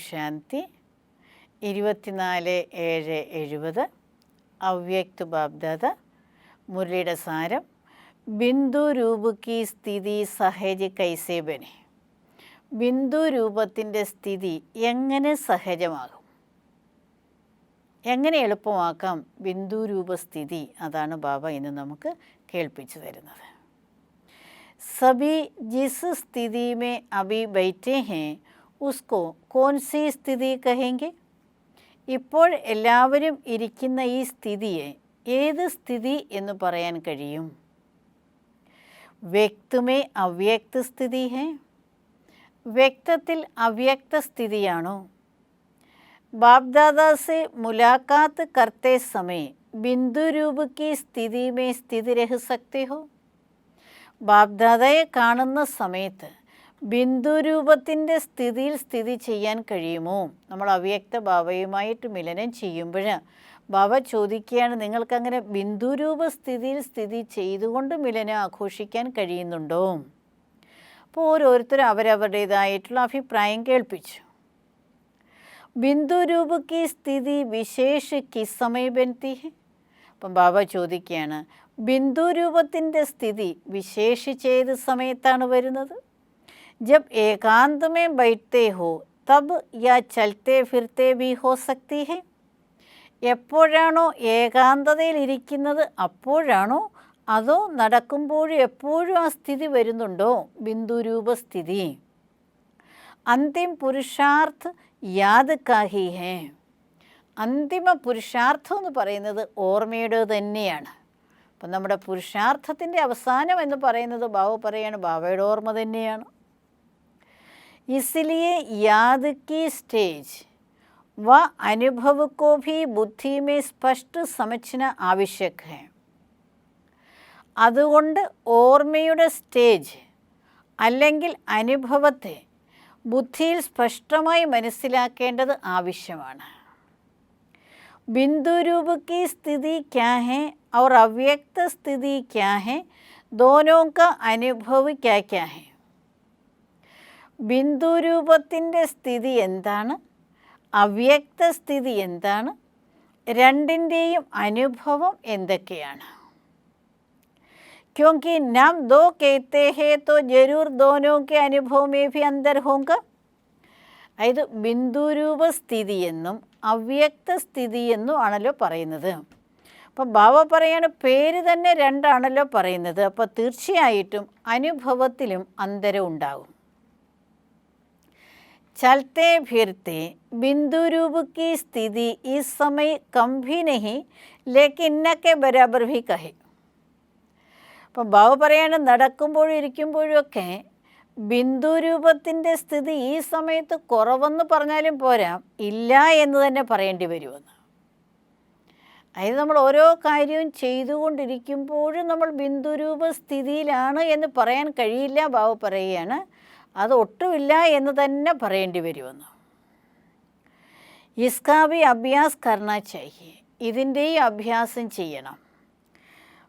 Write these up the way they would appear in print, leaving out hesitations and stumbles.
ശാന്തി. 24/7/70 അവ്യക്ത് ബാബ്ദാദ. മുരളിയുടെ സാരം. ബിന്ദു രൂപ കി സ്ഥിതി സഹജ് കൈസേ ബനെ. ബിന്ദു രൂപത്തിൻ്റെ സ്ഥിതി എങ്ങനെ സഹജമാകും, എങ്ങനെ എളുപ്പമാക്കാം ബിന്ദു രൂപസ്ഥിതി? അതാണ് ബാബ ഇന്ന് നമുക്ക് കേൾപ്പിച്ചു തരുന്നത്. സഭി ജിസ് സ്ഥിതി മേ അഭി ബൈഠേ ഹേ ഉസ്കോ കോൺ സി സ്ഥിതി കഹേങ്കെ. ഇപ്പോൾ എല്ലാവരും ഇരിക്കുന്ന ഈ സ്ഥിതിയെ ഏത് സ്ഥിതി എന്ന് പറയാൻ കഴിയും? വ്യക്ത് മേ അവ്യക്ത സ്ഥിതി ഹേ. വ്യക്തത്തിൽ അവ്യക്ത സ്ഥിതിയാണോ? ബാപ്ദാദാ സെ മുലാഖാത്ത് കർത്തേ സമയ ബിന്ദു രൂപ കി സ്ഥിതി മേ സ്ഥിതി രഹ സക്തേ ഹോ. ബാപ്ദാദയെ കാണുന്ന സമയത്ത് ബിന്ദു രൂപത്തിൻ്റെ സ്ഥിതിയിൽ സ്ഥിതി ചെയ്യാൻ കഴിയുമോ? നമ്മൾ അവ്യക്ത ബാബയുമായിട്ട് മിലനം ചെയ്യുമ്പോൾ ബാബ ചോദിക്കുകയാണ്, നിങ്ങൾക്കങ്ങനെ ബിന്ദു രൂപ സ്ഥിതിയിൽ സ്ഥിതി ചെയ്തുകൊണ്ട് മിലനം ആഘോഷിക്കാൻ കഴിയുന്നുണ്ടോ? അപ്പോൾ ഓരോരുത്തരും അവരവരുടേതായിട്ടുള്ള അഭിപ്രായം കേൾപ്പിച്ചു. ബിന്ദു രൂപ കി സ്ഥിതി വിശേഷ കിസ് സമയ ബൻതി ഹെ. അപ്പം ബാബ ചോദിക്കുകയാണ്, ബിന്ദു രൂപത്തിൻ്റെ സ്ഥിതി വിശേഷിച്ചേത് സമയത്താണ് വരുന്നത്? ജബ് ഏകാന്ത മേ ബൈഠത്തെ ഹോ തബ് യാ ചലത്തെ ഫിർത്തെ ഭി ഹോ സക്തി ഹെ. എപ്പോഴാണോ ഏകാന്തതയിൽ ഇരിക്കുന്നത് അപ്പോഴാണോ, അതോ നടക്കുമ്പോഴും എപ്പോഴും ആ സ്ഥിതി വരുന്നുണ്ടോ ബിന്ദു രൂപസ്ഥിതി? അന്തിം പുരുഷാർത്ഥ് യാദ് കാഹി ഹേ. അന്തിമ പുരുഷാർത്ഥം എന്ന് പറയുന്നത് ഓർമ്മയുടെ തന്നെയാണ്. അപ്പം നമ്മുടെ പുരുഷാർത്ഥത്തിൻ്റെ അവസാനം എന്ന് പറയുന്നത് ബാബ പറയാണ്, ബാബയുടെ ഓർമ്മ തന്നെയാണ്. इसलिए याद की स्टेज व अनुभव को भी बुद्धि में स्पष्ट समझना आवश्यक है. അതുകൊണ്ട് ഓർമ്മയുടെ സ്റ്റേജ് അല്ലെങ്കിൽ അനുഭവത്തെ ബുദ്ധിയിൽ സ്പഷ്ടമായി മനസ്സിലാക്കേണ്ടത് ആവശ്യമാണ്. बिंदु रूप की स्थिति क्या है और अव्यक्त स्थिति क्या है, दोनों का अनुभव क्या क्या है. ബിന്ദു രൂപത്തിൻ്റെ സ്ഥിതി എന്താണ്, അവ്യക്ത സ്ഥിതി എന്താണ്, രണ്ടിൻ്റെയും അനുഭവം എന്തൊക്കെയാണ്? क्योंकि नाम दो कहते हैं तो जरूर दोनों के अनुभव में भी अंदर होगा. അതായത് ബിന്ദു രൂപ സ്ഥിതി എന്നും അവ്യക്ത സ്ഥിതി എന്നും ആണല്ലോ പറയുന്നത്. അപ്പം ബാബ പറയാണ്, പേര് തന്നെ രണ്ടാണല്ലോ പറയുന്നത്. അപ്പോൾ തീർച്ചയായിട്ടും അനുഭവത്തിലും അന്തരം ഉണ്ടാകും. चलते फिरते बिंदु रूप की स्थिति इस समय कम भी नहीं लेकिन न के बराबर भी कहे. അപ്പം ബാബ പറയാണ്, നടക്കുമ്പോഴും ഇരിക്കുമ്പോഴും ഒക്കെ ബിന്ദു രൂപത്തിൻ്റെ സ്ഥിതി ഈ സമയത്ത് കുറവെന്ന് പറഞ്ഞാലും പോരാ, ഇല്ല എന്ന് തന്നെ പറയേണ്ടി വരുമെന്ന്. അതായത് നമ്മൾ ഓരോ കാര്യവും ചെയ്തുകൊണ്ടിരിക്കുമ്പോഴും നമ്മൾ ബിന്ദു രൂപ സ്ഥിതിയിലാണ് എന്ന് പറയാൻ കഴിയില്ല. ബാബ പറയുകയാണ്, അത് ഒട്ടുമില്ല എന്ന് തന്നെ പറയേണ്ടി വരുമെന്ന്. ഇസ്കാ ഭി അഭ്യാസ് കർണാ ചാഹിയെ. ഇതിൻ്റെയും അഭ്യാസം ചെയ്യണം.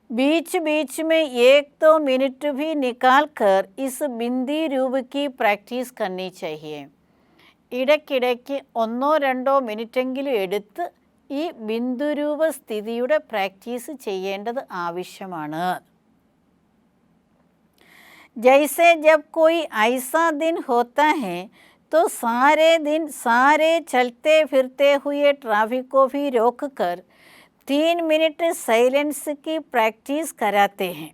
ബീച്ച് ബീച്ച് മേ ഏക് ദോ മിനിറ്റ് ഭി നിക്കാൽ കർ ഇസ് ബിന്ദി രൂപ കി പ്രാക്ടീസ് കർണി ചാഹിയെ. ഇടയ്ക്കിടയ്ക്ക് 1-2 മിനിറ്റെങ്കിലും എടുത്ത് ഈ ബിന്ദു രൂപ സ്ഥിതിയുടെ പ്രാക്ടീസ് ചെയ്യേണ്ടത് ആവശ്യമാണ്. जैसे जब कोई ऐसा दिन होता है तो सारे दिन सारे चलते फिरते हुए ट्रैफिक को भी रोक कर 3 मिनट साइलेंस की प्रैक्टिस कराते हैं.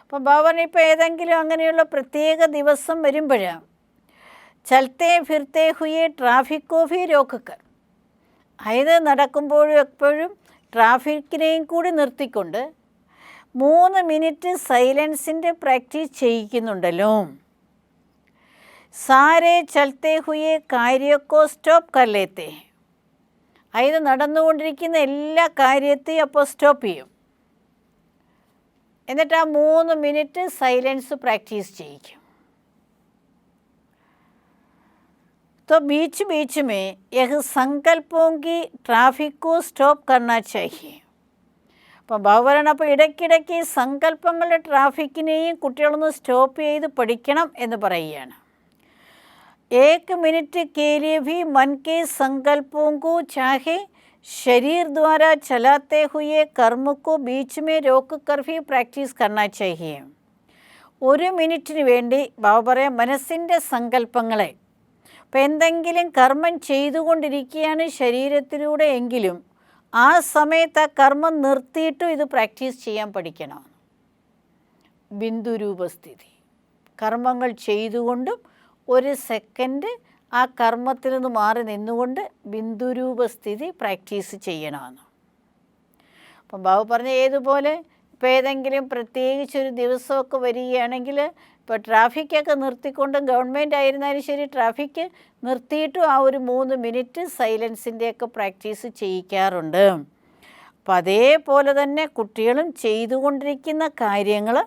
അപ്പോൾ ബാബൻ ഇപ്പോൾ ഏതെങ്കിലും അങ്ങനെയുള്ള പ്രത്യേക ദിവസം വരുമ്പോഴാണ് ചലത്തെ ഫിർത്തെ ഹുയെ ട്രാഫിക് കോ ഭി രോക്ക് കർ. അതായത് നടക്കുമ്പോഴും എപ്പോഴും ട്രാഫിക്കിനെയും കൂടി നിർത്തിക്കൊണ്ട് 3 മിനിറ്റ് സൈലൻസിൻ്റെ പ്രാക്ടീസ് ചെയ്യിക്കുന്നുണ്ടല്ലോ. സാരേ ചലത്തെ ഹുയെ കാര്യക്കോ സ്റ്റോപ്പ് കർ ലേത്തെ. അതായത് നടന്നുകൊണ്ടിരിക്കുന്ന എല്ലാ കാര്യത്തെയും അപ്പോൾ സ്റ്റോപ്പ് ചെയ്യും. എന്നിട്ട് ആ 3 മിനിറ്റ് സൈലൻസ് പ്രാക്ടീസ് ചെയ്യിക്കും. तो बीच बीच में यह संकल्पों की ट्रैफिक को स्टॉप करना चाहिए. അപ്പോൾ ബാബുപറയണം, അപ്പോൾ ഇടയ്ക്കിടയ്ക്ക് സങ്കല്പങ്ങളുടെ ട്രാഫിക്കിനെയും കുട്ടികളൊന്ന് സ്റ്റോപ്പ് ചെയ്ത് പഠിക്കണം എന്ന് പറയുകയാണ്. एक मिनट के लिए भी मन के संकल्पों को चाहे शरीर द्वारा चलाते हुए कर्म को बीच में रोक कर भी പ്രാക്ടീസ് करना चाहिए. ഒരു മിനിറ്റിന് വേണ്ടി ബാബ പറയാം മനസ്സിൻ്റെ സങ്കല്പങ്ങളെ ഇപ്പം എന്തെങ്കിലും കർമ്മം ചെയ്തുകൊണ്ടിരിക്കുകയാണ് ശരീരത്തിലൂടെ എങ്കിലും ആ സമയത്ത് ആ കർമ്മം നിർത്തിയിട്ടും ഇത് പ്രാക്ടീസ് ചെയ്യാൻ പഠിക്കണം. ബിന്ദുരൂപസ്ഥിതി കർമ്മങ്ങൾ ചെയ്തുകൊണ്ടും ഒരു സെക്കൻഡ് ആ കർമ്മത്തിൽ നിന്ന് മാറി നിന്നുകൊണ്ട് ബിന്ദുരൂപസ്ഥിതി പ്രാക്ടീസ് ചെയ്യണമെന്ന്. അപ്പം ബാബു പറഞ്ഞ ഏതുപോലെ ഇപ്പോൾ ഏതെങ്കിലും പ്രത്യേകിച്ചൊരു ദിവസമൊക്കെ വരികയാണെങ്കിൽ ഇപ്പോൾ ട്രാഫിക്കൊക്കെ നിർത്തിക്കൊണ്ടും ഗവൺമെൻറ് ആയിരുന്നാലും ശരി ട്രാഫിക്ക് നിർത്തിയിട്ടും ആ ഒരു 3 മിനിറ്റ് സൈലൻസിൻ്റെയൊക്കെ പ്രാക്ടീസ് ചെയ്യിക്കാറുണ്ട്. അപ്പം അതേപോലെ തന്നെ കുട്ടികളും ചെയ്തുകൊണ്ടിരിക്കുന്ന കാര്യങ്ങൾ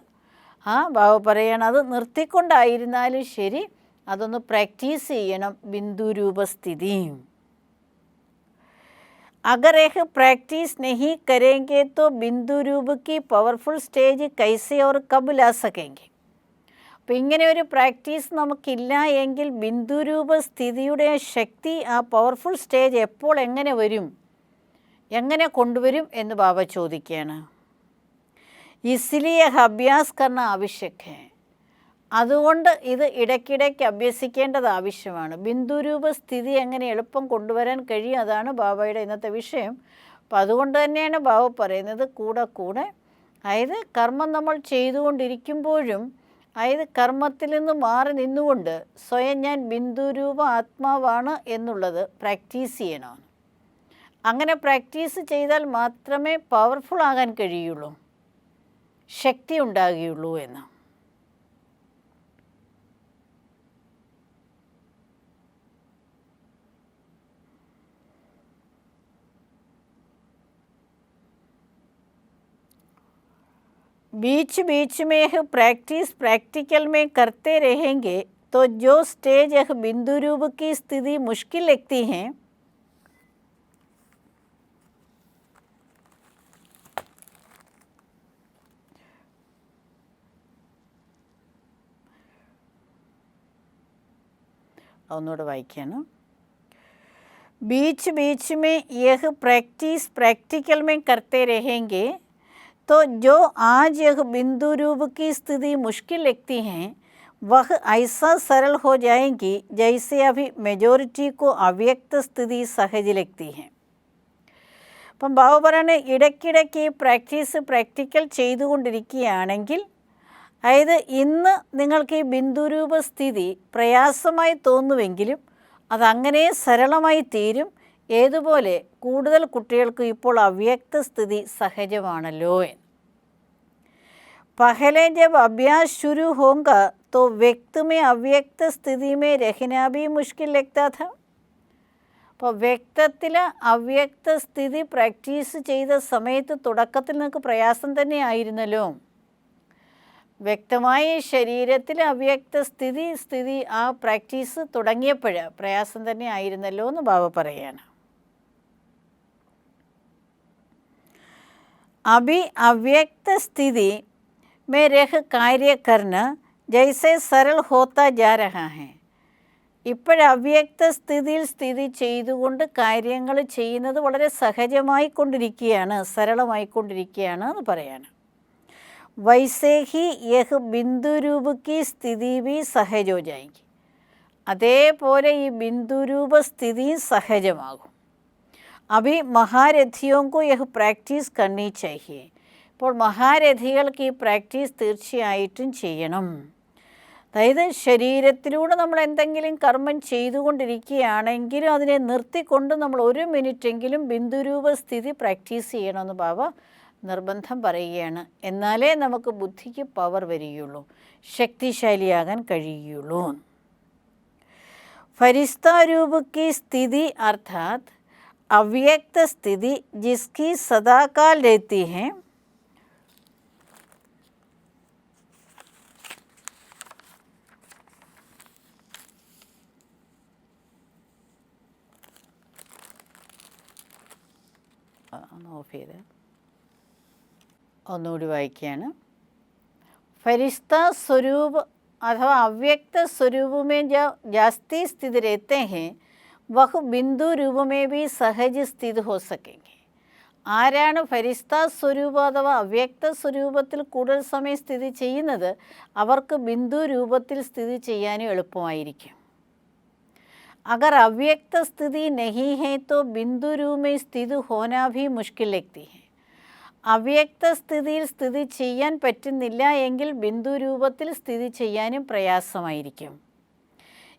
ബാബു പറയണം അത് നിർത്തിക്കൊണ്ടായിരുന്നാലും ശരി അതൊന്ന് പ്രാക്ടീസ് ചെയ്യണം ബിന്ദുരൂപസ്ഥിതി. अगर एक प्रैक्टिस नहीं करेंगे तो बिंदु रूप की पावरफुल സ്റ്റേജ് कैसे और कब ला सकेंगे. അപ്പോൾ ഇങ്ങനെ ഒരു പ്രാക്ടീസ് നമുക്കില്ല എങ്കിൽ ബിന്ദുരൂപ സ്ഥിതിയുടെ ശക്തി ആ പവർഫുൾ സ്റ്റേജ് എപ്പോൾ എങ്ങനെ വരും, എങ്ങനെ കൊണ്ടുവരും എന്ന് ബാബ ചോദിക്കുകയാണ്. इसलिए अभ्यास करना आवश्यक है. അതുകൊണ്ട് ഇത് ഇടയ്ക്കിടയ്ക്ക് അഭ്യസിക്കേണ്ടത് ആവശ്യമാണ്. ബിന്ദുരൂപ സ്ഥിതി എങ്ങനെ എളുപ്പം കൊണ്ടുവരാൻ കഴിയും, അതാണ് ബാബയുടെ ഇന്നത്തെ വിഷയം. അപ്പം അതുകൊണ്ട് തന്നെയാണ് ബാബ പറയുന്നത് കൂടെ കൂടെ അതായത് കർമ്മം നമ്മൾ ചെയ്തുകൊണ്ടിരിക്കുമ്പോഴും അതായത് കർമ്മത്തിൽ നിന്ന് മാറി നിന്നുകൊണ്ട് സ്വയം ഞാൻ ബിന്ദുരൂപ ആത്മാവാണ് എന്നുള്ളത് പ്രാക്ടീസ് ചെയ്യണം. അങ്ങനെ പ്രാക്ടീസ് ചെയ്താൽ മാത്രമേ പവർഫുൾ ആകാൻ കഴിയുള്ളൂ, ശക്തി ഉണ്ടാകുകയുള്ളൂ എന്ന്. बीच बीच में यह प्रैक्टिस प्रैक्टिकल में करते रहेंगे तो जो स्टेज यह बिंदु रूप की स्थिति मुश्किल लगती है ഒന്നുകൂടെ വായിക്കാണ്. बीच बीच में यह प्रैक्टिस प्रैक्टिकल में करते रहेंगे तो जो आज यह बिंदु रूप की स्थिति मुश्किल लगती हैं वह ऐसा सरल हो जाएंगी जैसे अभी मेजोरिटी को अव्यक्त स्थिति सहज लगती है. അപ്പം ബാബു പറയാണ് ഇടയ്ക്കിടയ്ക്ക് ഈ പ്രാക്ടീസ് പ്രാക്ടിക്കൽ ചെയ്തുകൊണ്ടിരിക്കുകയാണെങ്കിൽ അതായത് ഇന്ന് നിങ്ങൾക്ക് ഈ ബിന്ദുരൂപ സ്ഥിതി പ്രയാസമായി തോന്നുമെങ്കിലും അതങ്ങനെ സരളമായി തീരും. ഏതുപോലെ കൂടുതൽ കുട്ടികൾക്ക് ഇപ്പോൾ അവ്യക്ത സ്ഥിതി സഹജമാണല്ലോ എന്ന്. पहले जब अभ्यास शुरू होगा तो व्यक्त में अव्यक्त स्थिति में रहना भी मुश्किल लगता था. അപ്പോൾ വ്യക്തത്തിൽ അവ്യക്ത സ്ഥിതി പ്രാക്ടീസ് ചെയ്ത സമയത്ത് തുടക്കത്തിൽ നിങ്ങൾക്ക് പ്രയാസം തന്നെ ആയിരുന്നല്ലോ. വ്യക്തമായ ശരീരത്തിൽ അവ്യക്ത സ്ഥിതി ആ പ്രാക്ടീസ് തുടങ്ങിയപ്പോൾ പ്രയാസം തന്നെ ആയിരുന്നല്ലോ എന്ന് ബാബ പറയാണ്. अभी अव्यक्त स्थिति में रह कार्य करना जैसे सरल होता जा रहा है. ഇപ്പോഴവ്യക്ത സ്ഥിതിയിൽ സ്ഥിതി ചെയ്തുകൊണ്ട് കാര്യങ്ങൾ ചെയ്യുന്നത് വളരെ സഹജമായിക്കൊണ്ടിരിക്കുകയാണ്, സരളമായിക്കൊണ്ടിരിക്കുകയാണ് എന്ന് പറയാണ്. वैसे ही यह बिंदु रूप की स्थिति भी सहज हो जाएगी. അതേപോലെ ഈ ബിന്ദുരൂപ സ്ഥിതി സഹജമാകും. अभी महारथियों को यह प्रैक्टिस करनी चाहिए. ഇപ്പോൾ മഹാരഥികൾക്ക് ഈ പ്രാക്ടീസ് തീർച്ചയായിട്ടും ചെയ്യണം. അതായത് ശരീരത്തിലൂടെ നമ്മൾ എന്തെങ്കിലും കർമ്മം ചെയ്തുകൊണ്ടിരിക്കുകയാണെങ്കിലും അതിനെ നിർത്തിക്കൊണ്ട് നമ്മൾ 1 മിനിറ്റെങ്കിലും ബിന്ദുരൂപ സ്ഥിതി പ്രാക്ടീസ് ചെയ്യണമെന്ന് ബാബ നിർബന്ധം പറയുകയാണ്. എന്നാലേ നമുക്ക് ബുദ്ധിക്ക് പവർ വരികയുള്ളൂ, ശക്തിശാലിയാകാൻ കഴിയുകയുള്ളൂ. ഫരിസ്താ രൂപ की स्थिति अर्थात अव्यक्त स्थिति जिसकी सदाकाल रहती है ഓഫ് ചെയ്ത് ഒന്നുകൂടി വായിക്കുകയാണ്. ഫരിസ്ത സ്വരൂപ് अथवा अव्यक्त स्वरूप में जो जास्ती स्थित रहते हैं वह बिंदु रूप में भी सहज स्थित हो सकेंगे. ആരാണ് ഫരിസ്ത സ്വരൂപം അഥവാ അവ്യക്ത സ്വരൂപത്തിൽ കൂടുതൽ സമയം സ്ഥിതി ചെയ്യുന്നത് അവർക്ക് ബിന്ദു രൂപത്തിൽ സ്ഥിതി ചെയ്യാനും എളുപ്പമായിരിക്കും. अगर अव्यक्त स्थिति नहीं है तो बिंदु रूप में स्थित होना भी मुश्किल लगती है. അവ്യക്ത സ്ഥിതിയിൽ സ്ഥിതി ചെയ്യാൻ പറ്റുന്നില്ല എങ്കിൽ ബിന്ദു രൂപത്തിൽ സ്ഥിതി ചെയ്യാനും പ്രയാസമായിരിക്കും.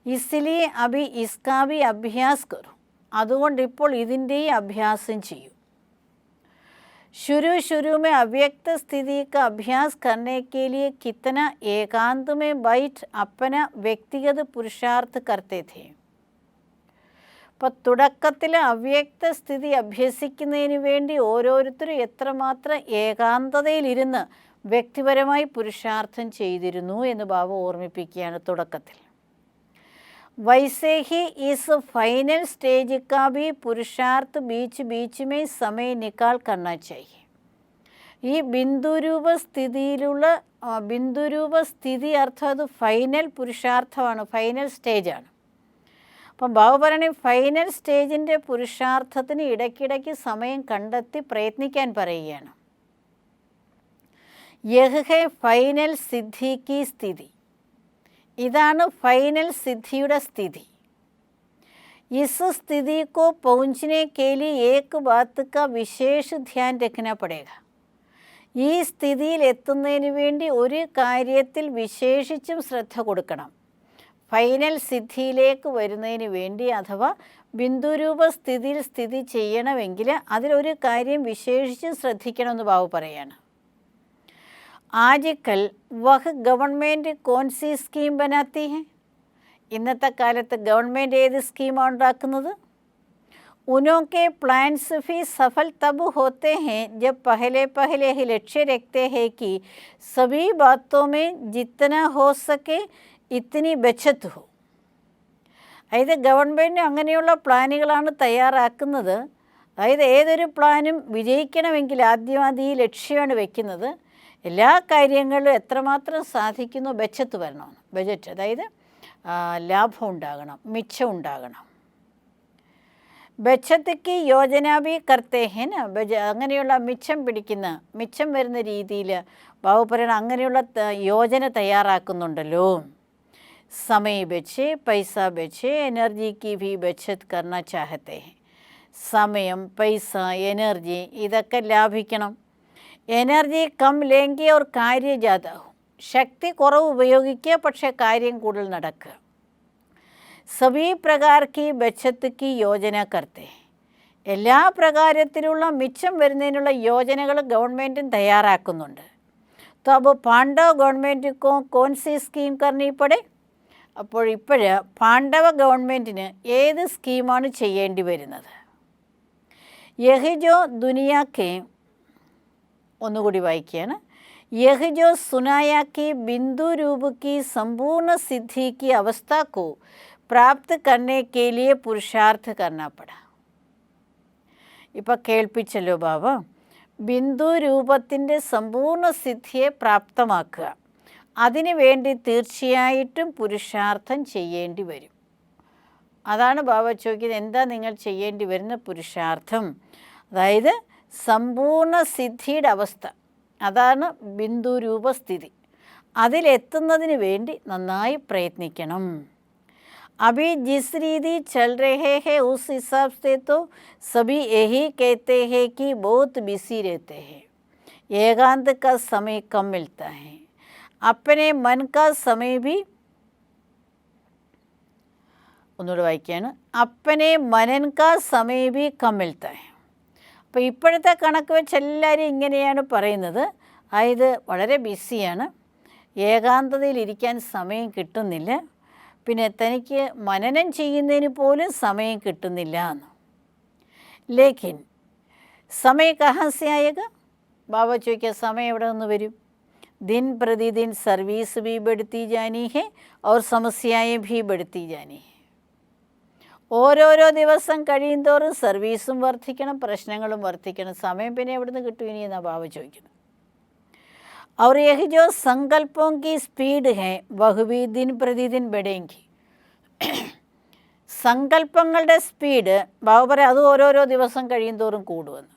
ഇസ്ലിയെ അഭി ഇസ്കാ ഭി അഭ്യാസ് കറോ. അതുകൊണ്ട് ഇപ്പോൾ ഇതിൻ്റെയും അഭ്യാസം ചെയ്യൂ. शुरू में अव्यक्त स्थिति का अभ्यास करने के लिए कितना एकांत में बैठ अपना व्यक्तिगत पुरुषार्थ करते थे. അപ്പോൾ തുടക്കത്തിൽ അവ്യക്ത സ്ഥിതി അഭ്യസിക്കുന്നതിന് വേണ്ടി ഓരോരുത്തരും എത്രമാത്രം ഏകാന്തതയിലിരുന്ന് വ്യക്തിപരമായി പുരുഷാർത്ഥം ചെയ്തിരുന്നു എന്ന് ബാബ ഓർമ്മിപ്പിക്കുകയാണ് തുടക്കത്തിൽ. वैसे ही इस फाइनल स्टेज का भी पुरुषार्थ बीच बीच में समय निकाल करना चाहिए. ഈ ബിന്ദുരൂപ സ്ഥിതിയിലുള്ള ബിന്ദുരൂപ സ്ഥിതി അർത്ഥം അത് ഫൈനൽ പുരുഷാർത്ഥമാണ്, ഫൈനൽ സ്റ്റേജാണ്. അപ്പം ബാബ പറയണേ ഫൈനൽ സ്റ്റേജിൻ്റെ പുരുഷാർത്ഥത്തിന് ഇടയ്ക്കിടയ്ക്ക് സമയം കണ്ടെത്തി പ്രയത്നിക്കാൻ പറയുകയാണ്. യഹ് ഹെ ഫൈനൽ സിദ്ധി കി സ്ഥിതി. ഇതാണ് ഫൈനൽ സിദ്ധിയുടെ സ്ഥിതി. ഇസ് സ്ഥിതി को पहुँचने के लिए एक बात का विशेष ध्यान रखना पड़ेगा. ഈ സ്ഥിതിയിൽ എത്തുന്നതിന് വേണ്ടി ഒരു കാര്യത്തിൽ വിശേഷിച്ചും ശ്രദ്ധ കൊടുക്കണം. ഫൈനൽ സിദ്ധിയിലേക്ക് വരുന്നതിന് വേണ്ടി അഥവാ ബിന്ദുരൂപ സ്ഥിതിയിൽ സ്ഥിതി ചെയ്യണമെങ്കിൽ അതിലൊരു കാര്യം വിശേഷിച്ചും ശ്രദ്ധിക്കണമെന്ന് ബാബു പറയാണ്. ആജിക്കൽ വഹ് ഗവൺമെൻറ് കോൺസി സ്കീം ബനാത്തി ഹെ. ഇന്നത്തെ കാലത്ത് ഗവൺമെൻറ് ഏത് സ്കീമാണ് ഉണ്ടാക്കുന്നത്? उनके प्लान्स भी सफल तब होते हैं जब पहले ही लक्ष्य रखते हैं कि सभी बातों में जितना हो सके इतनी बचत हो. അതായത് ഗവൺമെൻറ് അങ്ങനെയുള്ള പ്ലാനുകളാണ് തയ്യാറാക്കുന്നത്. അതായത് ഏതൊരു പ്ലാനും വിജയിക്കണമെങ്കിൽ ആദ്യം ഈ ലക്ഷ്യമാണ് വെക്കുന്നത്. എല്ലാ കാര്യങ്ങളിലും എത്രമാത്രം സാധിക്കുന്നു ബച്ചത്ത് വരണമെന്ന്. ബജറ്റ് അതായത് ലാഭം ഉണ്ടാകണം, മിച്ചം ഉണ്ടാകണം. ബച്ചത്ക്ക് യോജന ഭി കർത്തേ ഹെൻ. അങ്ങനെയുള്ള മിച്ചം വരുന്ന രീതിയിൽ ബാബു പറയണ അങ്ങനെയുള്ള യോജന തയ്യാറാക്കുന്നുണ്ടല്ലോ. സമയ ബച്ചേ, പൈസ ബച്ചേ, എനർജി കി ഭി ബച്ചത് കർണ ചാഹത്തെ ഹെ. സമയം, പൈസ, എനർജി ഇതൊക്കെ ലാഭിക്കണം. എനർജി കം ലേങ്കി ഓർ കാര്യ ജാതാവും. ശക്തി കുറവ് ഉപയോഗിക്കുക, പക്ഷേ കാര്യം കൂടുതൽ നടക്കുക. സഭീ പ്രകാർ കി ബച്ചത്ത് കി യോജന കർത്തേ. എല്ലാ പ്രകാരത്തിലുള്ള മിച്ചം വരുന്നതിനുള്ള യോജനകൾ ഗവൺമെൻറ്റും തയ്യാറാക്കുന്നുണ്ട്. तो अब പാണ്ഡവ ഗവൺമെൻറ് കോൺസി സ്കീം കർണി പടേ. അപ്പോൾ പാണ്ഡവ ഗവൺമെൻറ്റിന് ഏത് സ്കീമാണ് ചെയ്യേണ്ടി വരുന്നത്? യഹി ജോ ദുനിയാക്കെ, ഒന്നുകൂടി വായിക്കുകയാണ്. യഹ് ജോ സുനായ കി ബിന്ദു രൂപ കി സമ്പൂർണ്ണ സിദ്ധി കി അവസ്ഥ കോ പ്രാപ്ത് करने के लिए पुरुषार्थ करना पड़ा. ഇപ്പോൾ കേൾപ്പിച്ചല്ലോ ബാബ. ബിന്ദു രൂപത്തിൻ്റെ സമ്പൂർണ്ണ സിദ്ധിയെ പ്രാപ്തമാക്കുക, അതിനു വേണ്ടി തീർച്ചയായിട്ടും പുരുഷാർത്ഥം ചെയ്യേണ്ടി വരും. അതാണ് ബാബ ചോദിക്കുന്നത്, എന്താ നിങ്ങൾ ചെയ്യേണ്ടി വരുന്ന പുരുഷാർത്ഥം? അതായത് സമ്പൂർണ്ണ സിദ്ധിയുടെ അവസ്ഥ, അതാണ് ബിന്ദു രൂപസ്ഥിതി. അതിലെത്തുന്നതിന് വേണ്ടി നന്നായി പ്രയത്നിക്കണം. अभी जिस रीति चल रहे हैं उस हिसाब से तो सभी यही कहते हैं कि बहुत बिजी रहते हैं, एकांत का समय कम मिलता है, अपने मन का समय भी ഒന്നുകൂടെ വായിക്കുകയാണ്. अपने मनन का समय भी कम मिलता है. അപ്പോൾ ഇപ്പോഴത്തെ കണക്ക് വെച്ച് എല്ലാവരും ഇങ്ങനെയാണ് പറയുന്നത്. അതായത് വളരെ ബിസിയാണ്, ഏകാന്തതയിലിരിക്കാൻ സമയം കിട്ടുന്നില്ല, പിന്നെ തനിക്ക് മനനം ചെയ്യുന്നതിന് പോലും സമയം കിട്ടുന്നില്ല എന്ന്. ലേക്കിൻ സമയ കഹാസെ ആയേഗ? ബാബ ചോദിക്കുക, സമയം എവിടെ നിന്ന് വരും? दिन प्रतिदिन सर्विस भी बढ़ती जानी है और समस्याएं भी बढ़ती जानी है. ഓരോരോ ദിവസം കഴിയുന്തോറും സർവീസും വർദ്ധിക്കണം, പ്രശ്നങ്ങളും വർദ്ധിക്കണം. സമയം പിന്നെ എവിടെ നിന്ന് കിട്ടും ഇനി എന്നാണ് ബാബ ചോദിക്കുന്നത്. और यह जो संकल्पों की स्पीड है वह भी दिन प्रतिदिन बढ़ेंगी. സങ്കല്പങ്ങളുടെ സ്പീഡ് ബാബ പറയാം അത് ഓരോരോ ദിവസം കഴിയും തോറും കൂടുമെന്ന്.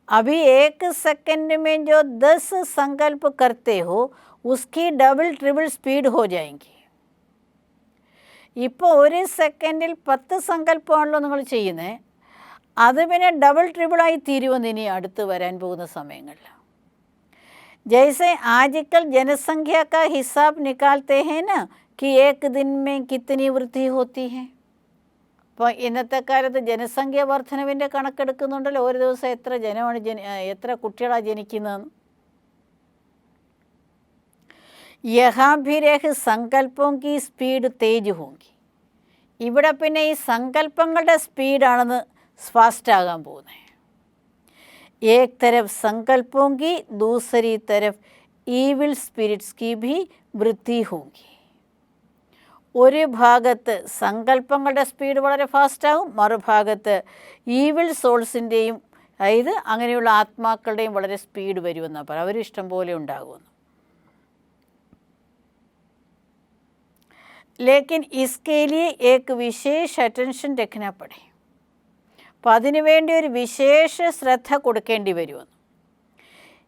अभी 1 सेकंड में जो 10 संकल्प करते हो उसकी डबल ट्रिपल स्पीड हो जाएंगी. ഇപ്പോൾ 1 സെക്കൻഡിൽ 10 സങ്കല്പമാണല്ലോ നിങ്ങൾ ചെയ്യുന്നത്, അത് പിന്നെ ഡബിൾ ട്രിപ്പിളായി തീരുമെന്ന് ഇനി അടുത്ത് വരാൻ പോകുന്ന സമയങ്ങളിൽ. जैसे आजकल जनसंख्या का हिसाब निकालते हैं ना कि एक दिन में कितनी वृद्धि होती है. അപ്പോൾ ഇന്നത്തെ കാലത്ത് ജനസംഖ്യ വർധനവിൻ്റെ കണക്കെടുക്കുന്നുണ്ടല്ലോ, ഒരു ദിവസം എത്ര ജനമാണ് എത്ര കുട്ടികളാണ് ജനിക്കുന്നതെന്ന്. യഹാ ഭി രഹ് സങ്കല്പം കി സ്പീഡ് തേജ് ഹോങ്കി. ഇവിടെ പിന്നെ ഈ സങ്കല്പങ്ങളുടെ സ്പീഡാണെന്ന് ഫാസ്റ്റാകാൻ പോകുന്നത്. एक तरफ संकल्पों की, दूसरी तरफ ഈവിൾ സ്പിരിറ്റ്സ് की भी വൃദ്ധി होगी. ഒരു ഭാഗത്ത് സങ്കല്പങ്ങളുടെ സ്പീഡ് വളരെ ഫാസ്റ്റാകും, മറുഭാഗത്ത് ഈവിൾ സോൾസിൻ്റെയും അതായത് അങ്ങനെയുള്ള ആത്മാക്കളുടെയും വളരെ സ്പീഡ് വരുമെന്നാണ് പറയുക. അവരിഷ്ടം പോലെ ഉണ്ടാകുമെന്ന്. लेकिन इसके लिए एक विशेष अटेंशन रखना पड़े. അപ്പോൾ അതിനു വേണ്ടി ഒരു വിശേഷ ശ്രദ്ധ കൊടുക്കേണ്ടി വരുമെന്ന്.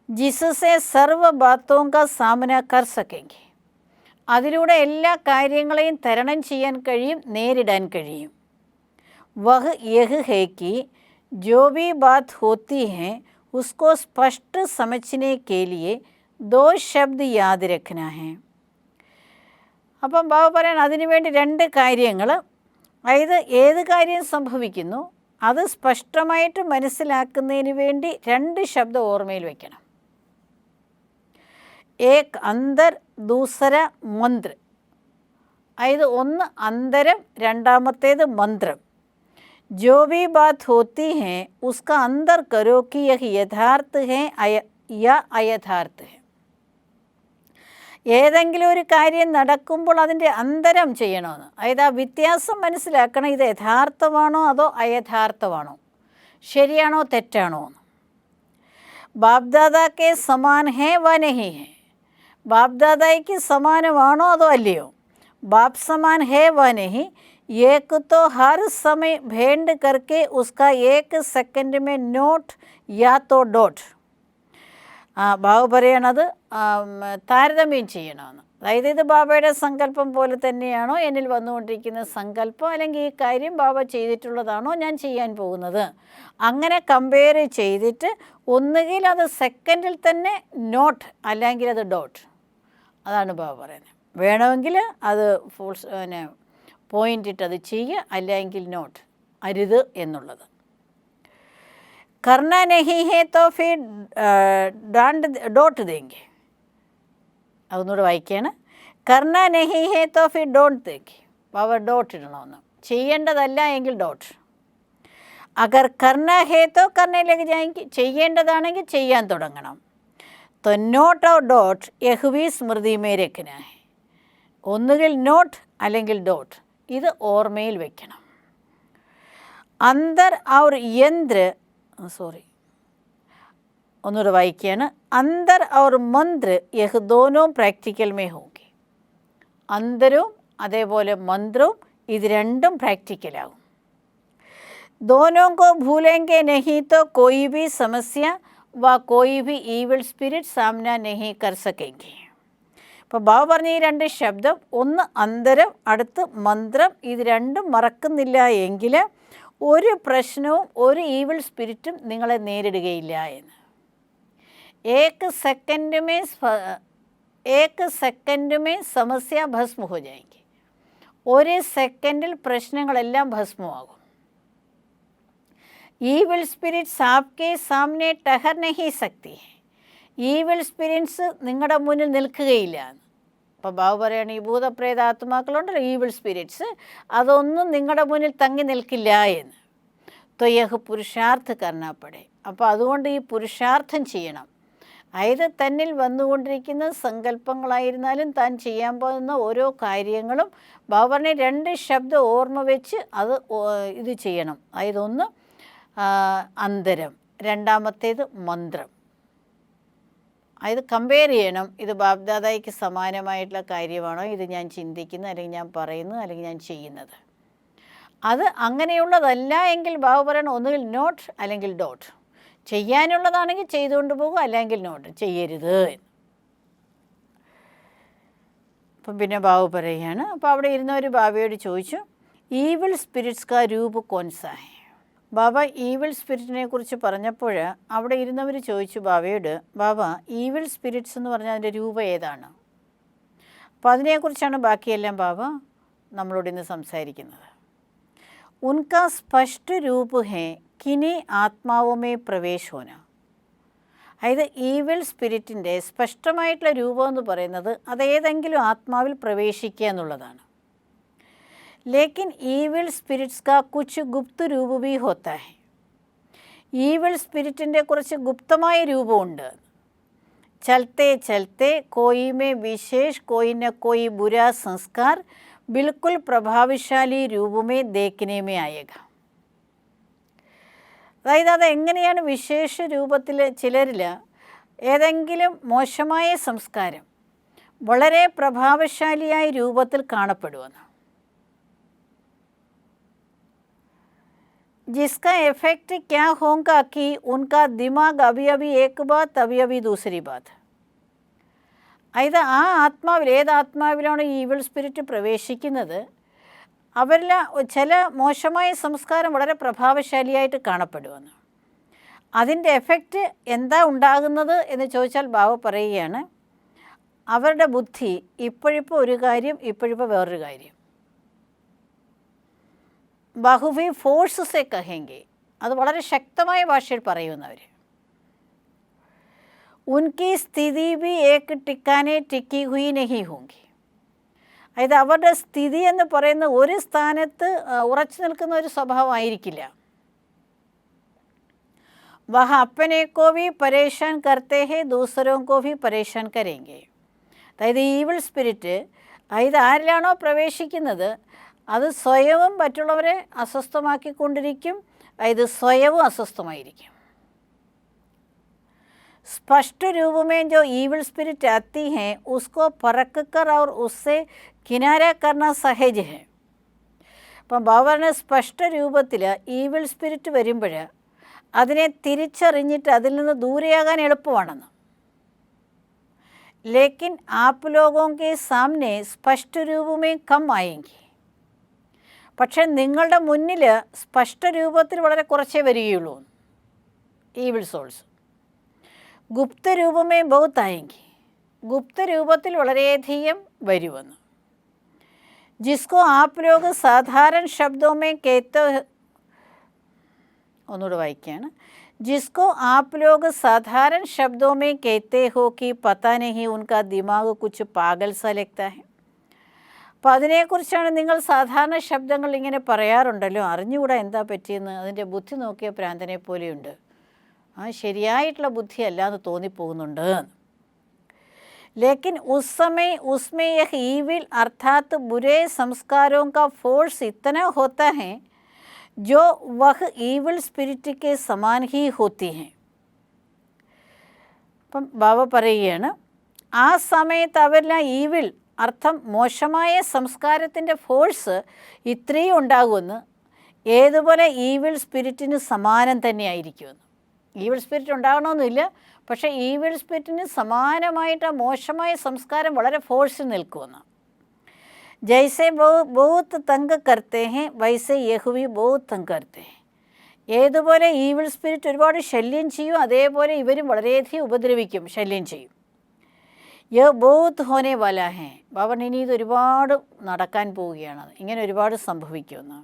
ജിസസെ സർവ ബാത്തോം കാ സാമന കർ സकेंगे. അതിലൂടെ എല്ലാ കാര്യങ്ങളെയും തരണം ചെയ്യാൻ കഴിയും, നേരിടാൻ കഴിയും. വഹ് യഹ് ഹേ കി जो भी बात होती है उसको स्पष्ट समझने के लिए 2 शब्द याद रखना है. അപ്പം ബാബ പറയണം അതിനു വേണ്ടി 2 കാര്യങ്ങൾ, അതായത് ഏത് കാര്യം സംഭവിക്കുന്നു അത് സ്പഷ്ടമായിട്ട് മനസ്സിലാക്കുന്നതിന് വേണ്ടി 2 ശബ്ദം ഓർമ്മയിൽ വയ്ക്കണം. ഏക് അന്തർ ദൂസര മന്ത്ര. അതായത് ഒന്ന് അന്തരം, രണ്ടാമത്തേത് മന്ത്രം. जो भी बात होती है उसका अंदर करो कि यह यथार्थ है या अयथार्थ है. ഏതെങ്കിലും ഒരു കാര്യം നടക്കുമ്പോൾ അതിൻ്റെ അന്തരം ചെയ്യണമെന്ന്, അതായത് ആ വ്യത്യാസം മനസ്സിലാക്കണം. ഇത് യഥാർത്ഥമാണോ അതോ അയഥാർത്ഥമാണോ, ശരിയാണോ തെറ്റാണോ എന്ന്. ബാപ്ദാദാക്കെ സമാൻ ഹേ വ നഹി ഹേ. ബാപ്ദാദായ്ക്ക് സമാനമാണോ അതോ അല്ലയോ. ബാപ് സമാൻ ഹേ വ നഹി. एक तो हर समय भेंट करके उसका 1 सेकंड में नोट या तो डॉट. ബാബ പറയണത് താരതമ്യം ചെയ്യണമെന്ന്. അതായത് ഇത് ബാബയുടെ സങ്കല്പം പോലെ തന്നെയാണോ എന്നിൽ വന്നുകൊണ്ടിരിക്കുന്ന സങ്കല്പം, അല്ലെങ്കിൽ ഈ കാര്യം ബാബ ചെയ്തിട്ടുള്ളതാണോ ഞാൻ ചെയ്യാൻ പോകുന്നത്, അങ്ങനെ കമ്പയർ ചെയ്തിട്ട് ഒന്നുകിൽ അത് സെക്കൻഡിൽ തന്നെ നോട്ട് അല്ലെങ്കിൽ അത് ഡോട്ട്. അതാണ് ബാബ പറയുന്നത്. വേണമെങ്കിൽ അത് ഫുൾ പോയിൻ്റ് ഇട്ട് അത് ചെയ്യുക, അല്ലെങ്കിൽ നോട്ട് അരുത് എന്നുള്ളത്. करना नहीं है तो फिर डोंट देंगे. അതൊന്നുകൂടെ വായിക്കുകയാണ്. കർണ നഹി ഹേ തോ ഫിർ ഡോണ്ട് തേക്ക്. പവർ ഡോട്ട് ഇടണമെന്ന്. ചെയ്യേണ്ടതല്ല എങ്കിൽ ഡോട്ട്. അഗർ കർണ ഹേ തോ കർണയിലേക്ക് ജായെങ്കിൽ, ചെയ്യേണ്ടതാണെങ്കിൽ ചെയ്യാൻ തുടങ്ങണം. तो നോട്ട് और ഡോട്ട് യഹ്വി സ്മൃതി മേ രഖ്ന ഹേ. ഒന്നുകിൽ നോട്ട് അല്ലെങ്കിൽ ഡോട്ട്, ഇത് ഓർമ്മയിൽ വയ്ക്കണം. അന്തർ ഔർ യന്ത്ര ഒന്നുകൂടെ വായിക്കുകയാണ്. അന്തർ ഔർ മന്ത്ര യഹ് ദോനോ പ്രാക്ടിക്കൽ മേ ഹോങ്കി. അന്തരവും അതേപോലെ മന്ത്രവും ഇത് രണ്ടും പ്രാക്ടിക്കലാകും. ദോനോ കോ ഭൂലെങ്കെ നഹി തോ കോയി ഭി സമസ്യ വ കോയി ഭി ഈവിൾ സ്പിരിറ്റ് സാമന നഹി കർ സकेंगे. ഇപ്പോൾ ബാബ പറഞ്ഞ ഈ 2 ശബ്ദം, ഒന്ന് അന്തരം, അടുത്ത് മന്ത്രം, ഇത് രണ്ടും മറക്കുന്നില്ല എങ്കിൽ ഒരു പ്രശ്നവും ഒരു ഈവിൾ സ്പിരിറ്റും നിങ്ങളെ നേരിടുകയില്ല എന്ന്. 1 സെക്കൻഡ് മേ സമസ്യ ഭസ്മ ഹോ ജായെങ്കി. 1 സെക്കൻഡിൽ പ്രശ്നങ്ങളെല്ലാം ഭസ്മമാകും. ഈവിൾ സ്പിരിറ്റ്സ് ആപ്കെ സാമനെ ടഹർ നഹി സക്തി. ഈവിൾ സ്പിരിറ്റ്സ് നിങ്ങളുടെ മുന്നിൽ നിൽക്കുകയില്ല. അപ്പോൾ ബാബു പറയുകയാണ്, ഈ ഭൂതപ്രേതാത്മാക്കളുണ്ടല്ലോ ഈവിൾ സ്പിരിറ്റ്സ്, അതൊന്നും നിങ്ങളുടെ മുന്നിൽ തങ്ങി നിൽക്കില്ല എന്ന്. तो यह പുരുഷാർത്ഥ करना पड़े. അപ്പോൾ അതുകൊണ്ട് ഈ പുരുഷാർത്ഥം ചെയ്യണം. അതായത് തന്നിൽ വന്നുകൊണ്ടിരിക്കുന്ന സങ്കല്പങ്ങളായിരുന്നാലും താൻ ചെയ്യാൻ പോകുന്ന ഓരോ കാര്യങ്ങളും ബാബു പറഞ്ഞ 2 ശബ്ദം ഓർമ്മ വെച്ച് അത് ഇത് ചെയ്യണം. അതായത് ഒന്ന് അന്തരം, രണ്ടാമത്തേത് മന്ത്രം. ഇത് കമ്പയർ ചെയ്യണം. ഇത് ബാപ്ദാദയ്ക്ക് സമാനമായിട്ടുള്ള കാര്യമാണോ ഇത് ഞാൻ ചിന്തിക്കുന്നത്, അല്ലെങ്കിൽ ഞാൻ പറയുന്നത്, അല്ലെങ്കിൽ ഞാൻ ചെയ്യുന്നത്. അത് അങ്ങനെയുള്ളതല്ല എങ്കിൽ ബാബു പറയണം, ഒന്നുകിൽ നോട്ട് അല്ലെങ്കിൽ ഡോട്ട്. ചെയ്യാനുള്ളതാണെങ്കിൽ ചെയ്തുകൊണ്ട് പോകുക, അല്ലെങ്കിൽ നോട്ട് ചെയ്യരുത്. അപ്പം പിന്നെ ബാബു പറയുകയാണ്. അപ്പോൾ അവിടെ ഇരുന്നവർ ബാബയോട് ചോദിച്ചു, ഈവിൾ സ്പിരിറ്റ്സ് കാ രൂപ് കോൻസാ ഹെ. ബാബ ഈവിൾ സ്പിരിറ്റിനെ കുറിച്ച് പറഞ്ഞപ്പോൾ അവിടെ ഇരുന്നവർ ചോദിച്ചു ബാബയോട്, ബാബ ഈവിൾ സ്പിരിറ്റ്സ് എന്ന് പറഞ്ഞാൽ അതിൻ്റെ രൂപം ഏതാണ്? അപ്പോൾ അതിനെക്കുറിച്ചാണ് ബാക്കിയെല്ലാം ബാബ നമ്മളോട് ഇന്ന് സംസാരിക്കുന്നത്. ഉൻകാ സ്പഷ്ട രൂപ് ഹെ കിനി ആത്മാവുമേ പ്രവേശ് ഹോന. അതായത് ഈവിൾ സ്പിരിറ്റിൻ്റെ സ്പഷ്ടമായിട്ടുള്ള രൂപം എന്ന് പറയുന്നത് അതേതെങ്കിലും ആത്മാവിൽ പ്രവേശിക്കുക എന്നുള്ളതാണ്. ലേക്കിൻ ഈവിൾ സ്പിരിറ്റ്സ് കാ കുച്ച് ഗുപ്ത രൂപ ഭി ഹോത്താ ഹെ. ഈവിൾ സ്പിരിറ്റിൻ്റെ കുറച്ച് ഗുപ്തമായ രൂപമുണ്ട്. ചലത്തെ ചലത്തെ കോയി മേ വിശേഷ് കോയി ന കോയി ബുരാ സംസ്കാർ ബിൽക്കുൽ പ്രഭാവശാലി രൂപമേ ദേഖ്നെ മേ ആയേഗ. അതായത് അതെങ്ങനെയാണ് വിശേഷ രൂപത്തിൽ ചിലരിൽ ഏതെങ്കിലും മോശമായ സംസ്കാരം വളരെ പ്രഭാവശാലിയായ രൂപത്തിൽ കാണപ്പെടുമെന്ന്. जिसका इफेक्ट क्या होगा कि उनका दिमाग अभी अभी एक बात अभी अभी दूसरी बात. അതായത് ആ ആത്മാവിൽ, ഏത് ആത്മാവിലാണ് ഈ ഈവിൾ സ്പിരിറ്റ് പ്രവേശിക്കുന്നത്, അവരിൽ ചില മോശമായ സംസ്കാരം വളരെ പ്രഭാവശാലിയായിട്ട് കാണപ്പെടുമെന്ന്. അതിൻ്റെ എഫക്റ്റ് എന്താ ഉണ്ടാകുന്നത് എന്ന് ചോദിച്ചാൽ ബാബ പറയുകയാണ്, അവരുടെ ബുദ്ധി ഇപ്പോഴിപ്പോൾ ഒരു കാര്യം, ഇപ്പോഴിപ്പോൾ വേറൊരു കാര്യം. ബഹുവി ഫോഴ്സ് സെ കഹെങ്കെ, അത് വളരെ ശക്തമായ ഭാഷയിൽ പറയുന്നവർ. ഉൻകി സ്ഥിതി ഭി ഏക് ടിക്കാനെ ടിക്കി ഹുയി നഹി ഹോങ്കി. അതായത് അവരുടെ സ്ഥിതി എന്ന് പറയുന്ന ഒരു സ്ഥാനത്ത് ഉറച്ചു നിൽക്കുന്ന ഒരു സ്വഭാവമായിരിക്കില്ല. വഹ അപ്പനെ കോ ഭി പരേഷാൻ കർത്തേ ഹെ ദൂസരോ കോ ഭി പരേഷാൻ കരേങ്കെ. അതായത് ഈവിൾ സ്പിരിറ്റ് അതായത് ആരിലാണോ പ്രവേശിക്കുന്നത് അത് സ്വയവും മറ്റുള്ളവരെ അസ്വസ്ഥമാക്കിക്കൊണ്ടിരിക്കും, അതായത് സ്വയവും അസ്വസ്ഥമായിരിക്കും. स्पष्ट रूप में जो ईविल स्पिरिट आती हैं उसको परख कर और उससे किनारा करना सहज है. അപ്പം ബാബറിന് സ്പഷ്ട രൂപത്തിൽ ഈവിൾ സ്പിരിറ്റ് വരുമ്പോൾ അതിനെ തിരിച്ചറിഞ്ഞിട്ട് അതിൽ നിന്ന് ദൂരെയാകാൻ എളുപ്പമാണെന്ന്. ലേക്കിൻ ആപ്പ് ലോഗോं के सामने स्पष्ट रूप में कम आएंगे. പക്ഷെ നിങ്ങളുടെ മുന്നിൽ സ്പഷ്ട രൂപത്തിൽ വളരെ കുറച്ചേ വരികയുള്ളൂ ഈവിൾ സോൾസ്. ഗുപ്ത രൂപമേ ബഹുത്ത് ആയെങ്കിൽ, ഗുപ്ത രൂപത്തിൽ വളരെയധികം വരുമെന്ന്. ജിസ്കോ ആപ്പ് ലോഗ് സാധാരണ ശബ്ദോമേ കേത്തോ, ഒന്നുകൂടെ വായിക്കുകയാണ്. ജിസ്കോ ആപ്പ് ലോഗ് സാധാരണ ശബ്ദോമേ കേത്തേ ഹോ കി പത്താ നഹി ഉൻകാ ദിമാഗ് കുച്ച് പാഗൽ സാ ലഗ്താ ഹെ. അപ്പോൾ അതിനെക്കുറിച്ചാണ് നിങ്ങൾ സാധാരണ ശബ്ദങ്ങൾ ഇങ്ങനെ പറയാറുണ്ടല്ലോ, അറിഞ്ഞുകൂടാ എന്താ പറ്റിയെന്ന്. അതിൻ്റെ ബുദ്ധി നോക്കിയ പ്രാന്തനെ പോലെയുണ്ട്, ആ ശരിയായിട്ടുള്ള ബുദ്ധിയല്ല എന്ന് തോന്നിപ്പോകുന്നുണ്ട്. ലേക്കിൻ ഉസ് സമയ ഉസ്മേ യഹ് ഈവിൽ അർത്ഥാത് ബുരേ സംസ്കാരോं का फोर्स इतना होता है जो वह ഈവിൾ സ്പിരിറ്റ് के समान ही होती हैं. അപ്പം ബാബ പറയുകയാണ്, ആ സമയത്ത് അവരെല്ലാം ഈവിൾ അർത്ഥം മോശമായ സംസ്കാരത്തിൻ്റെ ഫോഴ്സ് ഇത്രയും ഉണ്ടാകുമെന്ന്, ഏതുപോലെ ഈവിൾ സ്പിരിറ്റിന് സമാനം തന്നെയായിരിക്കുമെന്ന്. ഈവിൾ സ്പിരിറ്റ് ഉണ്ടാകണമെന്നില്ല, പക്ഷേ ഈവിൾ സ്പിരിറ്റിന് സമാനമായിട്ട് മോശമായ സംസ്കാരം വളരെ ഫോഴ്സിൽ നിൽക്കുമെന്ന്. ജൈസെ ബഹുത്ത് തങ്ക് കർത്തേ ഹെ വൈസെ യഹുവി ബഹുത്ത് തങ്ക് കർത്തേ ഹെ. ഏതുപോലെ ഈവിൾ സ്പിരിറ്റ് ഒരുപാട് ശല്യം ചെയ്യും, അതേപോലെ ഇവരും വളരെയധികം ഉപദ്രവിക്കും, ശല്യം ചെയ്യും. യ ബഹുത്ത് ഹോനെ വാല ഹെ. ബാബൻ ഇനി ഇത് ഒരുപാട് നടക്കാൻ പോവുകയാണ്, ഇങ്ങനെ ഒരുപാട് സംഭവിക്കുമെന്ന്.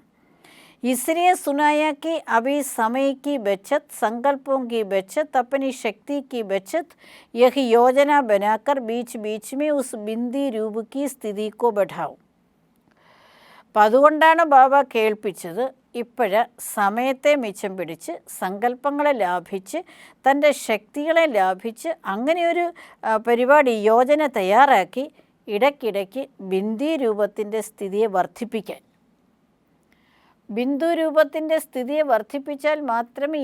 इसलिए सुनाया कि अभी समय की बचत, संकल्पों की बचत, अपनी शक्ति की बचत, यह योजना बनाकर बीच बीच में उस बिंदी रूप की स्थिति को बढ़ाओ. അപ്പം അതുകൊണ്ടാണ് ബാബ കേൾപ്പിച്ചത്, ഇപ്പോഴ് സമയത്തെ മിച്ചം പിടിച്ച് സങ്കല്പങ്ങളെ ലാഭിച്ച് തൻ്റെ ശക്തികളെ ലാഭിച്ച് അങ്ങനെയൊരു പരിപാടി യോജന തയ്യാറാക്കി ഇടയ്ക്കിടയ്ക്ക് ബിന്ദി രൂപത്തിൻ്റെ സ്ഥിതിയെ വർദ്ധിപ്പിക്കാൻ. ബിന്ദു രൂപത്തിൻ്റെ സ്ഥിതിയെ വർദ്ധിപ്പിച്ചാൽ മാത്രമേ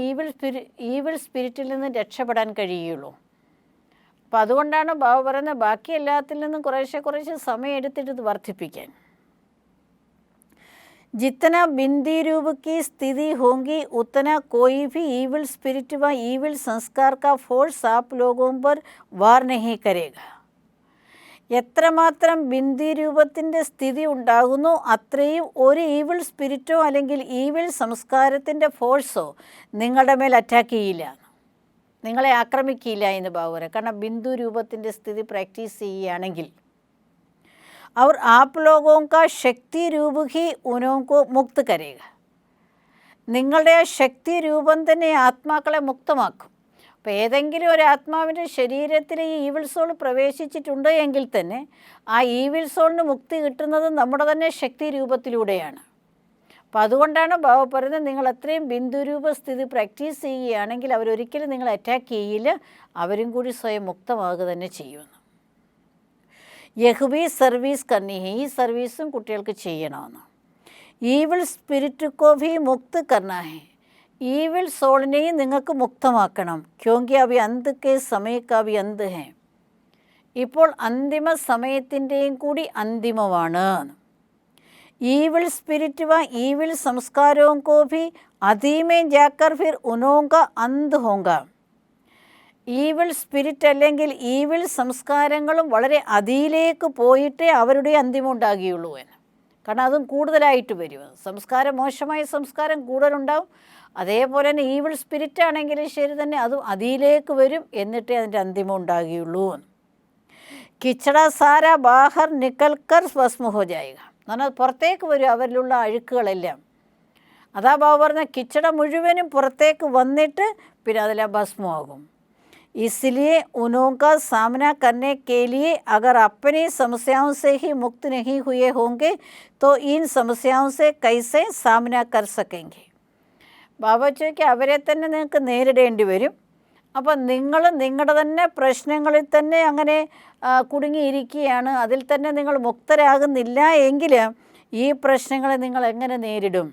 ഈവിൾ സ്പിരിറ്റിൽ നിന്ന് രക്ഷപ്പെടാൻ കഴിയുള്ളൂ. അപ്പം അതുകൊണ്ടാണ് ബാബ പറയുന്നത് ബാക്കി എല്ലാത്തിൽ നിന്നും കുറേശ്ശെ സമയം എടുത്തിട്ട് ഇത് വർദ്ധിപ്പിക്കാൻ. जितना बिंदी रूप की स्थिति होगी उतना कोई भी ईविल स्पिरिट व ईविल संस्कार का फोर्स आप लोगों पर वार नहीं करेगा. എത്രമാത്രം ബിന്ദി രൂപത്തിൻ്റെ സ്ഥിതി ഉണ്ടാകുന്നു അത്രയും ഒരു ഈവിൾ സ്പിരിറ്റോ അല്ലെങ്കിൽ ഈവിൾ സംസ്കാരത്തിൻ്റെ ഫോഴ്സോ നിങ്ങളുടെ മേൽ അറ്റാക്ക് ചെയ്യില്ല, നിങ്ങളെ ആക്രമിക്കില്ല എന്ന് ബാബു പറയാം. കാരണം ബിന്ദു രൂപത്തിൻ്റെ സ്ഥിതി പ്രാക്ടീസ് ചെയ്യുകയാണെങ്കിൽ और आप लोगों का शक्ति रूप ही उनको मुक्त करेगा. നിങ്ങളുടെ ശക്തി രൂപം തന്നെ ആത്മാക്കളെ മുക്തമാക്കും. അപ്പോൾ ഏതെങ്കിലും ഒരു ആത്മാവിൻ്റെ ശരീരത്തിൽ ഈ ഈവിൾ സോൾ പ്രവേശിച്ചിട്ടുണ്ട് എങ്കിൽ തന്നെ ആ ഈവിൾ സോളിന് മുക്തി കിട്ടുന്നത് നമ്മുടെ തന്നെ ശക്തി രൂപത്തിലൂടെയാണ്. അപ്പോൾ അതുകൊണ്ടാണ് ബാബ പറയുന്നത് നിങ്ങൾ അത്രയും ബിന്ദുരൂപ സ്ഥിതി പ്രാക്ടീസ് ചെയ്യുകയാണെങ്കിൽ അവരൊരിക്കലും നിങ്ങളെ അറ്റാക്ക് ചെയ്യില്ല, അവരും കൂടി സ്വയം മുക്തമാകുക തന്നെ ചെയ്യുമെന്ന്. യഹ്ബി സർവീസ് കർണി ഹെ, ഈ സർവീസും കുട്ടികൾക്ക് ചെയ്യണമെന്ന്. ഈവിൾ സ്പിരിറ്റ് കോ ഭി മുക്ത് കർണ ഹെ, ഈവിൾ സോളിനെയും നിങ്ങൾക്ക് മുക്തമാക്കണം. ക്യോങ്കി അഭി അന്ത് കെ സമയ കാ ഭി അന്ത് ഹെ, ഇപ്പോൾ അന്തിമ സമയത്തിൻ്റെയും കൂടി അന്തിമമാണ്. ഈവിൾ സ്പിരിറ്റ് വ ഈവിൾ സംസ്കാരോं को भी अधी में जाकर फिर उनका अंत होगा. ഈവിൾ സ്പിരിറ്റ് അല്ലെങ്കിൽ ഈവിൾ സംസ്കാരങ്ങളും വളരെ അതിയിലേക്ക് പോയിട്ടേ അവരുടെ അന്തിമം ഉണ്ടാകുകയുള്ളൂ എന്ന്. കാരണം അതും കൂടുതലായിട്ട് വരും. സംസ്കാരം, മോശമായ സംസ്കാരം കൂടുതലുണ്ടാവും. അതേപോലെ തന്നെ ഈവിൾ സ്പിരിറ്റ് ആണെങ്കിലും ശരി തന്നെ അതും അതിയിലേക്ക് വരും, എന്നിട്ടേ അതിൻ്റെ അന്തിമം ഉണ്ടാകുകയുള്ളൂ എന്ന്. കിച്ചട സാര ബാഹർ നിക്കൽക്കർ ഭസ്മ ഹോ ജായേഗ, എന്ന് പറഞ്ഞാൽ പുറത്തേക്ക് വരും അവരിലുള്ള അഴുക്കുകളെല്ലാം. അതാ ബാബു പറഞ്ഞ കിച്ചട മുഴുവനും പുറത്തേക്ക് വന്നിട്ട് പിന്നെ അതെല്ലാം ഭസ്മമാകും. इसलिए उनका सामना करने के लिए अगर अपनी समस्याओं से ही मुक्त नहीं हुए होंगे तो इन समस्याओं से कैसे सामना कर सकेंगे. ബാബ ചോദിക്കുക അവരെ തന്നെ നിങ്ങൾക്ക് നേരിടേണ്ടി വരും. അപ്പം നിങ്ങൾ നിങ്ങളുടെ തന്നെ പ്രശ്നങ്ങളിൽ തന്നെ അങ്ങനെ കുടുങ്ങിയിരിക്കുകയാണ്, അതിൽ തന്നെ നിങ്ങൾ മുക്തരാകുന്നില്ല എങ്കിൽ ഈ പ്രശ്നങ്ങളെ നിങ്ങൾ എങ്ങനെ നേരിടും?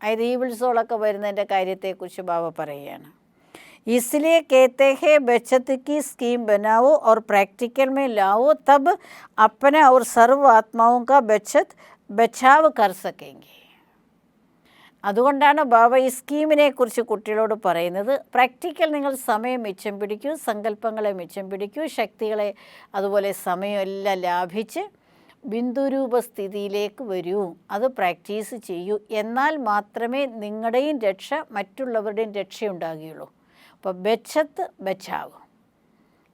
അതായത് ഈവിൾ സോളൊക്കെ വരുന്നതിൻ്റെ കാര്യത്തെക്കുറിച്ച് ബാബ പറയുകയാണ്. इसलिए कहते हैं बचत की स्कीम बनाओ और प्रैक्टिकल में लाओ, तब अपने और सर्व आत्माओं का बचाव कर सकेंगे. അതുകൊണ്ടാണ് ബാബ ഈ സ്കീമിനെ കുറിച്ച് കുട്ടികളോട് പറയുന്നത്. പ്രാക്ടിക്കൽ നിങ്ങൾ സമയം മിച്ചം പിടിക്കൂ, സങ്കല്പങ്ങളെ മിച്ചം പിടിക്കൂ, ശക്തികളെ അതുപോലെ സമയം എല്ലാം ലാഭിച്ച് ബിന്ദുരൂപ സ്ഥിതിയിലേക്ക് വരൂ, അത് പ്രാക്ടീസ് ചെയ്യൂ. എന്നാൽ മാത്രമേ നിങ്ങളുടെയും രക്ഷ മറ്റുള്ളവരുടെയും രക്ഷയുണ്ടാകുകയുള്ളൂ. അപ്പോൾ ബച്ചത്ത് ബച്ചാവ്,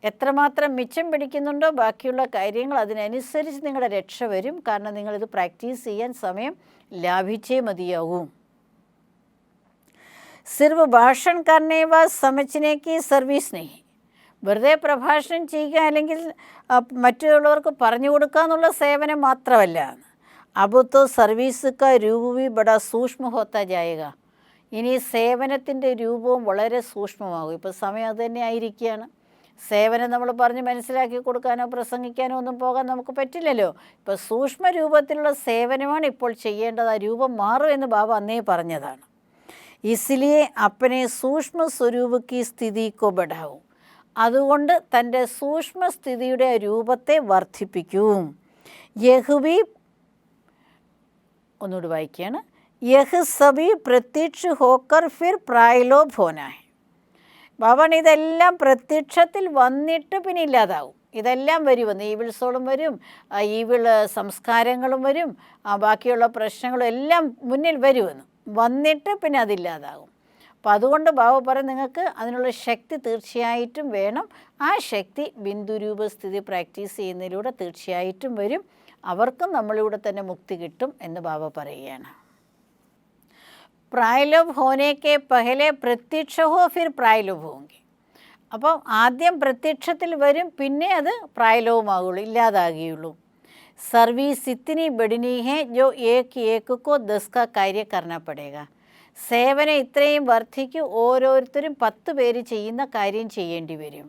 എത്രമാത്രം മിച്ചം പിടിക്കുന്നുണ്ടോ ബാക്കിയുള്ള കാര്യങ്ങൾ അതിനനുസരിച്ച് നിങ്ങളുടെ രക്ഷ വരും. കാരണം നിങ്ങളിത് പ്രാക്ടീസ് ചെയ്യാൻ സമയം ലാഭിച്ചേ മതിയാവൂ. സിർഫ് ഭാഷൺ കർണേ വ സമജ്നേക്ക് സർവീസ് നെഹി, വെറുതെ പ്രഭാഷണം ചെയ്യുക അല്ലെങ്കിൽ മറ്റുള്ളവർക്ക് പറഞ്ഞു കൊടുക്കുക എന്നുള്ള സേവനം മാത്രമല്ല. അബ് തോ സർവീസ് കാ രൂപ ഭി ബഡാ സൂക്ഷ്മ ഹോത്താ ജായേഗ, ഇനി സേവനത്തിൻ്റെ രൂപവും വളരെ സൂക്ഷ്മമാകും. ഇപ്പോൾ സമയം അത് തന്നെ ആയിരിക്കുകയാണ്. സേവനം നമ്മൾ പറഞ്ഞ് മനസ്സിലാക്കി കൊടുക്കാനോ പ്രസംഗിക്കാനോ ഒന്നും പോകാൻ നമുക്ക് പറ്റില്ലല്ലോ. ഇപ്പോൾ സൂക്ഷ്മ രൂപത്തിലുള്ള സേവനമാണ് ഇപ്പോൾ ചെയ്യേണ്ടത്. ആ രൂപം മാറും എന്ന് ബാബ അന്നേ പറഞ്ഞതാണ്. ഇസ്ലിയെ അപ്പനെ സൂക്ഷ്മ സ്വരൂപക്ക് സ്ഥിതി കോ ബഢാവും, അതുകൊണ്ട് തൻ്റെ സൂക്ഷ്മസ്ഥിതിയുടെ രൂപത്തെ വർദ്ധിപ്പിക്കും. യഹ്ബി, ഒന്നുകൂടി വായിക്കുകയാണ്, യഹ് സബി പ്രത്യക്ഷ ഹോക്കർ ഫിർ പ്രായലോഭ് ഹോനാ ഹെ. ബാബാണ് ഇതെല്ലാം പ്രത്യക്ഷത്തിൽ വന്നിട്ട് പിന്നെ ഇല്ലാതാവും. ഇതെല്ലാം വരുമെന്ന്, ഈവിൾ സോളും വരും, ഈവിൾ സംസ്കാരങ്ങളും വരും, ബാക്കിയുള്ള പ്രശ്നങ്ങളും എല്ലാം മുന്നിൽ വരുമെന്ന്, വന്നിട്ട് പിന്നെ അതില്ലാതാകും. അപ്പോൾ അതുകൊണ്ട് ബാബ പറയും നിങ്ങൾക്ക് അതിനുള്ള ശക്തി തീർച്ചയായിട്ടും വേണം. ആ ശക്തി ബിന്ദുരൂപസ്ഥിതി പ്രാക്ടീസ് ചെയ്യുന്നതിലൂടെ തീർച്ചയായിട്ടും വരും. അവർക്കും നമ്മളിലൂടെ തന്നെ മുക്തി കിട്ടും എന്ന് ബാബ പറയുകയാണ്. പ്രായലോഭ് ഹോനേക്ക് പഹലെ പ്രത്യക്ഷ ഹോ ഫിർ പ്രായലോഭ് ഹോങ്കി. അപ്പം ആദ്യം പ്രത്യക്ഷത്തിൽ വരും, പിന്നെ അത് പ്രായലോഭമാകുള്ളൂ, ഇല്ലാതാകുകയുള്ളൂ. സർവീസ് ഇത്തിനി ബഡിനി ഹെ ജോ ഏക് കോ 10 കാ കാര്യ കർണ പടേഗ. സേവനം ഇത്രയും വർദ്ധിക്കും, ഓരോരുത്തരും 10 പേര് ചെയ്യുന്ന കാര്യം ചെയ്യേണ്ടി വരും.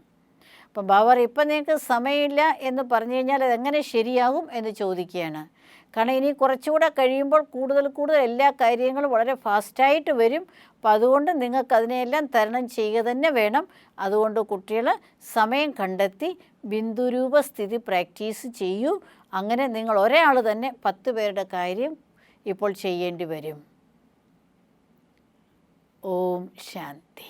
അപ്പം ബാബർ ഇപ്പം നിങ്ങൾക്ക് സമയമില്ല എന്ന് പറഞ്ഞു കഴിഞ്ഞാൽ അതെങ്ങനെ ശരിയാകും എന്ന് ചോദിക്കുകയാണ്. കാരണം ഇനി കുറച്ചുകൂടെ കഴിയുമ്പോൾ കൂടുതൽ എല്ലാ കാര്യങ്ങളും വളരെ ഫാസ്റ്റായിട്ട് വരും. അപ്പം അതുകൊണ്ട് നിങ്ങൾക്ക് അതിനെയെല്ലാം തരണം ചെയ്യുക തന്നെ വേണം. അതുകൊണ്ട് കുട്ടികൾ സമയം കണ്ടെത്തി ബിന്ദുരൂപ സ്ഥിതി പ്രാക്ടീസ് ചെയ്യൂ. അങ്ങനെ നിങ്ങൾ ഒരാൾ തന്നെ 10 പേരുടെ കാര്യം ഇപ്പോൾ ചെയ്യേണ്ടി വരും. ഓം ശാന്തി.